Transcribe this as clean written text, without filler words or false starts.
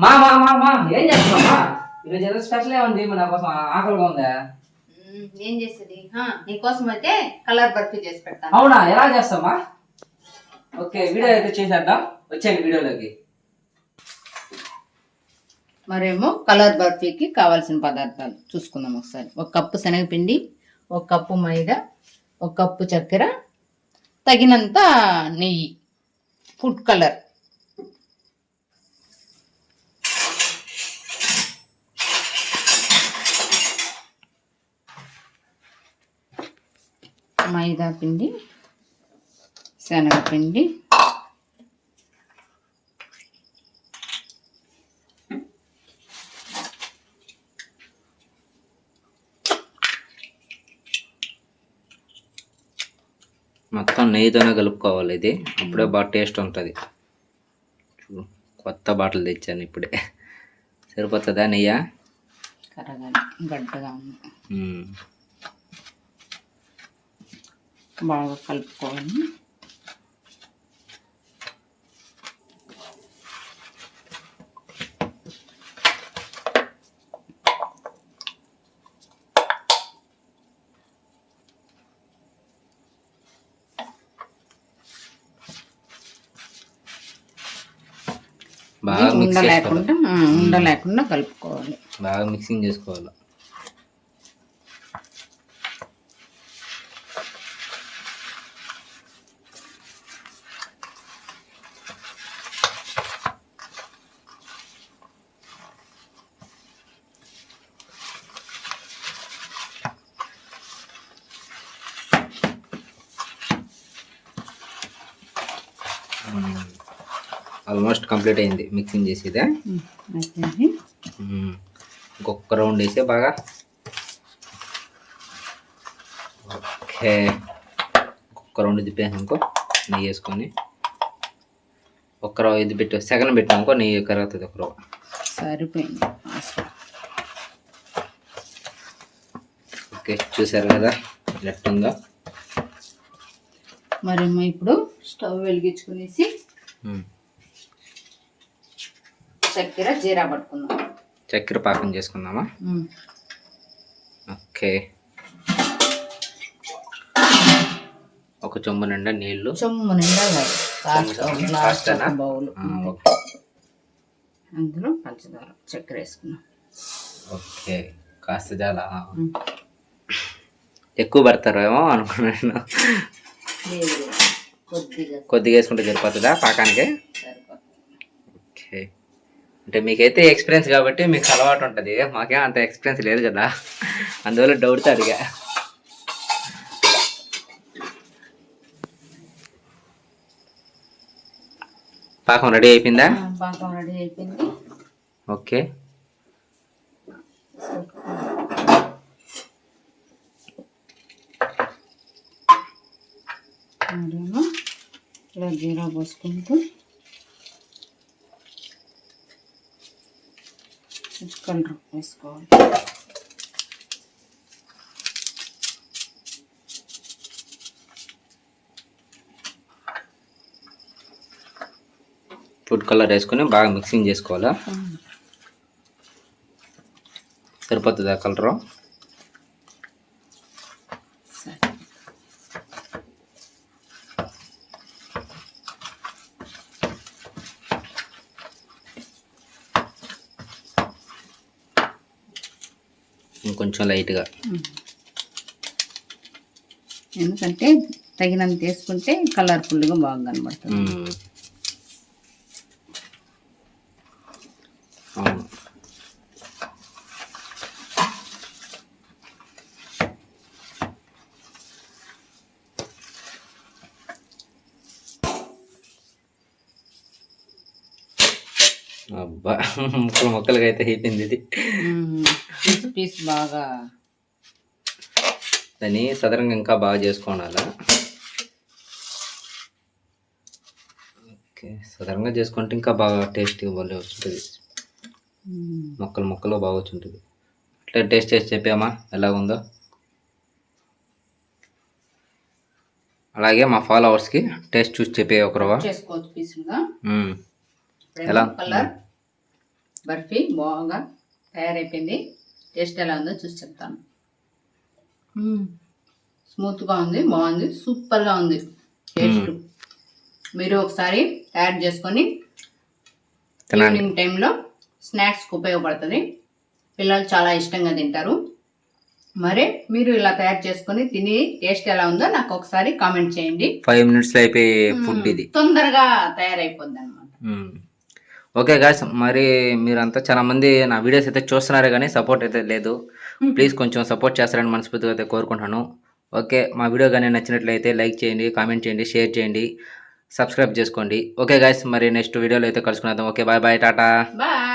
మా మా మా మా ఏం చేస్తున్నావా? ఈరోజు ఏదో స్పెషల్ ఏముంది నా కోసం? ఆకలిగా ఉందా? ఏం చేసేది నీకోసం అయితే కలర్ బర్ఫీ చేసి పెడతాను. అవునా? ఎలా చేస్తామా? ఓకే, వీడియో అయితే చేసేద్దాం. వచ్చేయండి వీడియోలోకి. మరేమో కలర్ బర్ఫీకి కావాల్సిన పదార్థాలు చూసుకుందాం ఒకసారి. 1 కప్పు శనగపిండి, 1 కప్పు మైదా, 1 కప్పు చక్కెర, తగినంత నెయ్యి, ఫుడ్ కలర్, మైదా పిండి, శనగపిండి, మొత్తం నెయ్యితోనే కలుపుకోవాలి. ఇది అప్పుడే బాగా టేస్ట్ ఉంటుంది. కొత్త బాటిల్ తెచ్చాను ఇప్పుడే. సరిపోతుందా నెయ్యి? కరగాలి, గడ్డగా బాగా కలుపుకోవాలి. బాగా మిక్స్ చేసుకోవాలి. ఉండలేకుండా కలుపుకోవాలి. బాగా మిక్సింగ్ చేసుకోవాలి. ఆల్మోస్ట్ కంప్లీట్ అయింది మిక్సింగ్ చేసేదే. ఇంకొక రౌండ్ వేసే బాగా. ఓకే, ఒక్క రౌండ్ తిప్పేసానుకో నెయ్యి వేసుకొని ఒక్క రవ్వ ఇది పెట్టి సెకండ్ పెట్టానుకో నెయ్యి కరుగుతుంది. ఒక రవ్వ సరిపోయింది. ఓకే, చూసారు కదా ఎట్టుందో. మరేమో ఇప్పుడు స్టవ్ వెలిగించుకునేసి చక్కెర జీరా పట్టుకుందాం. చక్కెర పాకం చేసుకుందామా? ఓకే, ఒక చెంబు నిండా నీళ్లు. చెంబు నిండా బౌల్, అందులో పంచదార చక్కెర వేసుకున్నాం. ఓకే, కాస్త చాలా ఎక్కువ పడతారేమో అనుకున్నాను. కొద్దిగా వేసుకుంటే సరిపోతుందా పాకానికి? ఓకే, అంటే మీకైతే ఎక్స్పీరియన్స్ కాబట్టి మీకు అలవాటు ఉంటుంది. మాకేం అంత ఎక్స్పీరియన్స్ లేదు కదా, అందువల్ల డౌట్తో అడిగా. పాకం రెడీ అయిపోయిందా? పాకం రెడీ అయిపోయింది. ఓకే, ఇలా జీరా పోసుకుంటూ కలర్ వేసుకోవాలి. ఫుడ్ కలర్ వేసుకొని బాగా మిక్సింగ్ చేసుకోవాలా? సరిపోతుందా కలరు? ఇంకొంచెం లైట్గా, ఎందుకంటే తగినంత వేసుకుంటే కలర్ఫుల్గా బాగా కనబడుతుంది. అవును, అబ్బా మొక్కలుగా అయితే అయిపోయింది ఇది. పీస్ బాగా దాన్ని సదరంగా ఇంకా బాగా చేసుకోవాలా. ఓకే, సదరంగా చేసుకుంటే ఇంకా బాగా టేస్ట్గా బాగా వచ్చుంటుంది. మొక్కలు బాగా వచ్చుంటుంది. అట్లా టేస్ట్ చేసి చెప్పామా ఎలా ఉందో. అలాగే మా ఫాలోవర్స్కి టేస్ట్ చూసి చెప్పే ఒక రవ్వ చేసుకోవచ్చు పీసులుగా. ఎలా కలర్ బర్ఫీ బాగా తయారైపోయింది. టేస్ట్ ఎలా ఉందో చూసి చెప్తాను. స్మూత్గా ఉంది, బాగుంది, సూపర్గా ఉంది టేస్ట్. మీరు ఒకసారి తయారు చేసుకొని ఈవినింగ్ టైంలో స్నాక్స్కి ఉపయోగపడుతుంది. పిల్లలు చాలా ఇష్టంగా తింటారు. మరి మీరు ఇలా తయారు చేసుకొని తిని టేస్ట్ ఎలా ఉందో నాకు ఒకసారి కామెంట్ చేయండి. 5 minutesలో అయిపోయే ఫుడ్ ఇది, తొందరగా తయారైపోద్ది అనమాట. ఓకే గాయ్స్, మరి మీరంతా చాలా మంది నా వీడియోస్ అయితే చూస్తున్నారు కానీ సపోర్ట్ అయితే లేదు. ప్లీజ్ కొంచెం సపోర్ట్ చేస్తారని మనస్ఫూర్తిగా అయితే కోరుకుంటున్నాను. ఓకే, మా వీడియో కానీ నచ్చినట్లయితే లైక్ చేయండి, కామెంట్ చేయండి, షేర్ చేయండి, సబ్స్క్రైబ్ చేసుకోండి. ఓకే గాయ్స్, మరి నెక్స్ట్ వీడియోలో అయితే కలుసుకుందాం. Okay, bye bye, tata. Bye.